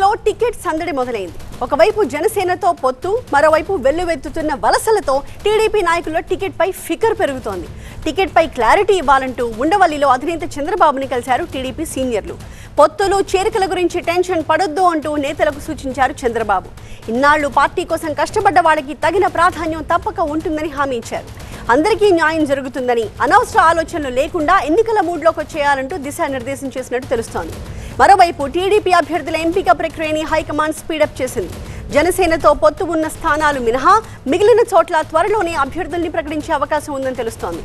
ఏపీలో టికెట్ సందడి మొదలైంది. ఒకవైపు జనసేనతో పొత్తు, మరోవైపు వెల్లువెత్తుతున్న వలసలతో టీడీపీ నాయకుల్లో టికెట్ పై ఫికర్ పెరుగుతోంది. టికెట్ పై క్లారిటీ ఇవ్వాలంటూ ఉండవల్లిలో అధినేత చంద్రబాబుని కలిశారు టీడీపీ సీనియర్లు. పొత్తులు, చేరికల గురించి టెన్షన్ పడొద్దు అంటూ నేతలకు సూచించారు చంద్రబాబు. ఇన్నాళ్లు పార్టీ కోసం కష్టపడ్డ వాళ్ళకి తగిన ప్రాధాన్యం తప్పక ఉంటుందని హామీ ఇచ్చారు. అందరికీ న్యాయం జరుగుతుందని, అనవసర ఆలోచనలు లేకుండా ఎన్నికల మూడ్లోకి వచ్చేయాలంటూ దిశానిర్దేశం చేసినట్టు తెలుస్తోంది. మరోవైపు టీడీపీ అభ్యర్థుల ఎంపిక ప్రక్రియని హైకమాండ్ స్పీడప్ చేసింది. జనసేనతో పొత్తు ఉన్న స్థానాలు మినహా మిగిలిన చోట్ల త్వరలోనే అభ్యర్థుల్ని ప్రకటించే అవకాశం ఉందని తెలుస్తోంది.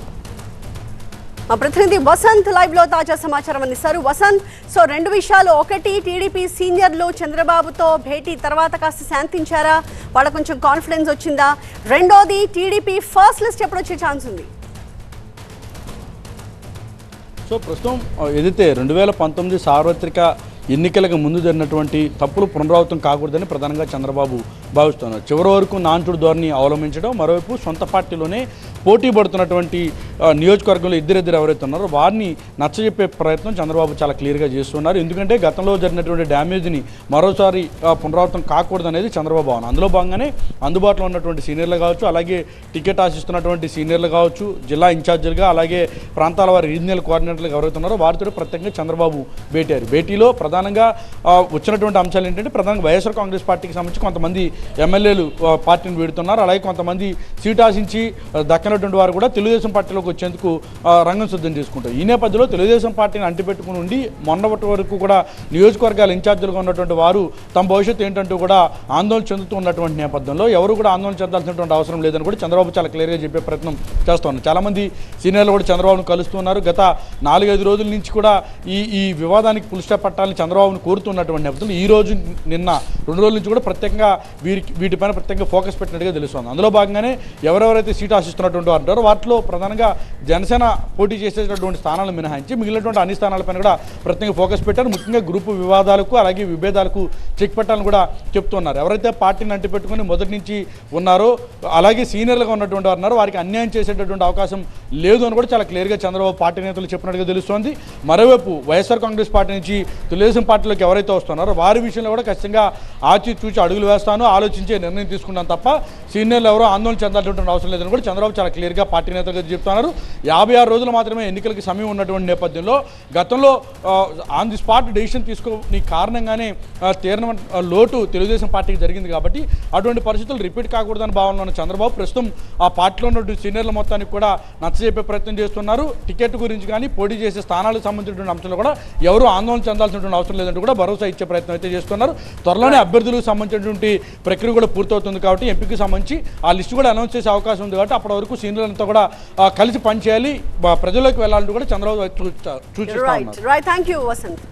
మా ప్రతినిధి వసంత్ లైవ్ లో తాజా సమాచారం అందిస్తారు. వసంత్, సో రెండు విషయాలు, ఒకటి టీడీపీ సీనియర్లు చంద్రబాబుతో భేటీ తర్వాత కాస్త శాంతించారా, వాళ్ళ కొంచెం కాన్ఫిడెన్స్ వచ్చిందా? రెండోది, టీడీపీ ఫస్ట్ లిస్ట్ ఎప్పుడు వచ్చే ఛాన్స్ ఉంది? సో ప్రస్తుతం ఏదైతే 2019 సార్వత్రిక ఎన్నికలకు ముందు జరిగినటువంటి తప్పులు పునరావృతం కాకూడదని ప్రధానంగా చంద్రబాబు భావిస్తున్నారు. చివరి వరకు నాన్చుడు ధోరణి అవలంబించడం, మరోవైపు సొంత పార్టీలోనే పోటీ పడుతున్నటువంటి నియోజకవర్గంలో ఇద్దరిద్దరు ఎవరైతే ఉన్నారో వారిని నచ్చజెప్పే ప్రయత్నం చంద్రబాబు చాలా క్లియర్గా చేస్తున్నారు. ఎందుకంటే గతంలో జరిగినటువంటి డ్యామేజ్ని మరోసారి పునరావృతం కాకూడదు అనేది చంద్రబాబు భావన. అందులో భాగంగానే అందుబాటులో ఉన్నటువంటి సీనియర్లు కావచ్చు, అలాగే టికెట్ ఆశిస్తున్నటువంటి సీనియర్లు కావచ్చు, జిల్లా ఇన్ఛార్జీలుగా, అలాగే ప్రాంతాల వారి రీజనల్ కోఆర్డినేటర్లు ఎవరైతే ఉన్నారో వారితో ప్రత్యేకంగా చంద్రబాబు భేటీలో ప్రధానంగా వచ్చినటువంటి అంశాలు ఏంటంటే, ప్రధానంగా వైఎస్ఆర్ కాంగ్రెస్ పార్టీకి సంబంధించి కొంతమంది ఎమ్మెల్యేలు పార్టీని వీడుతున్నారు. అలాగే కొంతమంది సీట్ ఆశించి దక్కనటువంటి వారు కూడా తెలుగుదేశం పార్టీలోకి వచ్చేందుకు రంగం సిద్ధం చేసుకుంటారు. ఈ నేపథ్యంలో తెలుగుదేశం పార్టీని అంటిపెట్టుకుని ఉండి మొన్నటి వరకు కూడా నియోజకవర్గాల ఇన్ఛార్జీలుగా ఉన్నటువంటి వారు తమ భవిష్యత్తు ఏంటంటూ కూడా ఆందోళన చెందుతూ ఉన్నటువంటి నేపథ్యంలో ఎవరు కూడా ఆందోళన చెందాల్సినటువంటి అవసరం లేదని కూడా చంద్రబాబు చాలా క్లియర్గా చెప్పే ప్రయత్నం చేస్తున్నారు. చాలామంది సీనియర్లు కూడా చంద్రబాబును కలుస్తున్నారు. గత 4-5 రోజుల నుంచి కూడా ఈ వివాదానికి పుల్ స్టాప్ పట్టాలని చంద్రబాబును కోరుతున్నటువంటి నేపథ్యంలో ఈ రోజు నిన్న 2 రోజుల నుంచి కూడా ప్రత్యేకంగా వీటిపైన ప్రత్యేకంగా ఫోకస్ పెట్టినట్టుగా తెలుస్తుంది. అందులో భాగంగానే ఎవరెవరైతే సీట్ ఆశిస్తున్నటువంటి వారు ఉంటారో వాటిలో ప్రధానంగా జనసేన పోటీ చేసేటటువంటి స్థానాలు మినహాయించి మిగిలినటువంటి అన్ని స్థానాలపైన కూడా ప్రత్యేకంగా ఫోకస్ పెట్టారు. ముఖ్యంగా గ్రూపు వివాదాలకు అలాగే విభేదాలకు చెక్ పెట్టాలని కూడా చెప్తున్నారు. ఎవరైతే పార్టీని అంటిపెట్టుకుని మొదటి నుంచి ఉన్నారో అలాగే సీనియర్లుగా ఉన్నటువంటి వారు ఉన్నారో వారికి అన్యాయం చేసేటటువంటి అవకాశం లేదు అని కూడా చాలా క్లియర్గా చంద్రబాబు పార్టీ నేతలు చెప్పినట్టుగా తెలుస్తోంది. మరోవైపు వైఎస్ఆర్ కాంగ్రెస్ పార్టీ నుంచి తెలుగుదేశం పార్టీలోకి ఎవరైతే వస్తున్నారో వారి విషయంలో కూడా ఖచ్చితంగా ఆచితూచి అడుగులు వేస్తాను, ఆలోచించే నిర్ణయం తీసుకుంటాను తప్ప సీనియర్లు ఎవరో ఆందోళన చెందాల్సినటువంటి అవసరం లేదని కూడా చంద్రబాబు చాలా క్లియర్గా పార్టీ నేతలుగా చెప్తున్నారు. 56 రోజులు మాత్రమే ఎన్నికలకి సమయం ఉన్నటువంటి నేపథ్యంలో గతంలో ఆన్ ది స్పాట్ డెసిషన్ తీసుకోని కారణంగానే తీరణ లోటు తెలుగుదేశం పార్టీకి జరిగింది. కాబట్టి అటువంటి పరిస్థితులు రిపీట్ కాకూడదని భావనలో ఉన్న చంద్రబాబు ప్రస్తుతం ఆ పార్టీలో ఉన్నటువంటి సీనియర్ల మొత్తానికి కూడా నచ్చజెప్పే ప్రయత్నం చేస్తున్నారు. టికెట్ గురించి కానీ పోటీ చేసే స్థానాలకు సంబంధించినటువంటి అంశాలు కూడా ఎవరు ఆందోళన చెందాల్సినటువంటి అవసరం లేదంటూ కూడా భరోసా ఇచ్చే ప్రయత్నం అయితే చేస్తున్నారు. త్వరలోనే అభ్యర్థులకు సంబంధించినటువంటి ప్రక్రియ కూడా పూర్తవుతుంది కాబట్టి ఎంపీకి సంబంధించి ఆ లిస్టు కూడా అనౌన్స్ చేసే అవకాశం ఉంది. కాబట్టి అప్పటి వరకు సీనియర్లతో కూడా కలిసి పనిచేయాలి, ప్రజల్లోకి వెళ్ళాలంటూ కూడా చంద్రబాబు సూచిస్తా ఉన్నారు.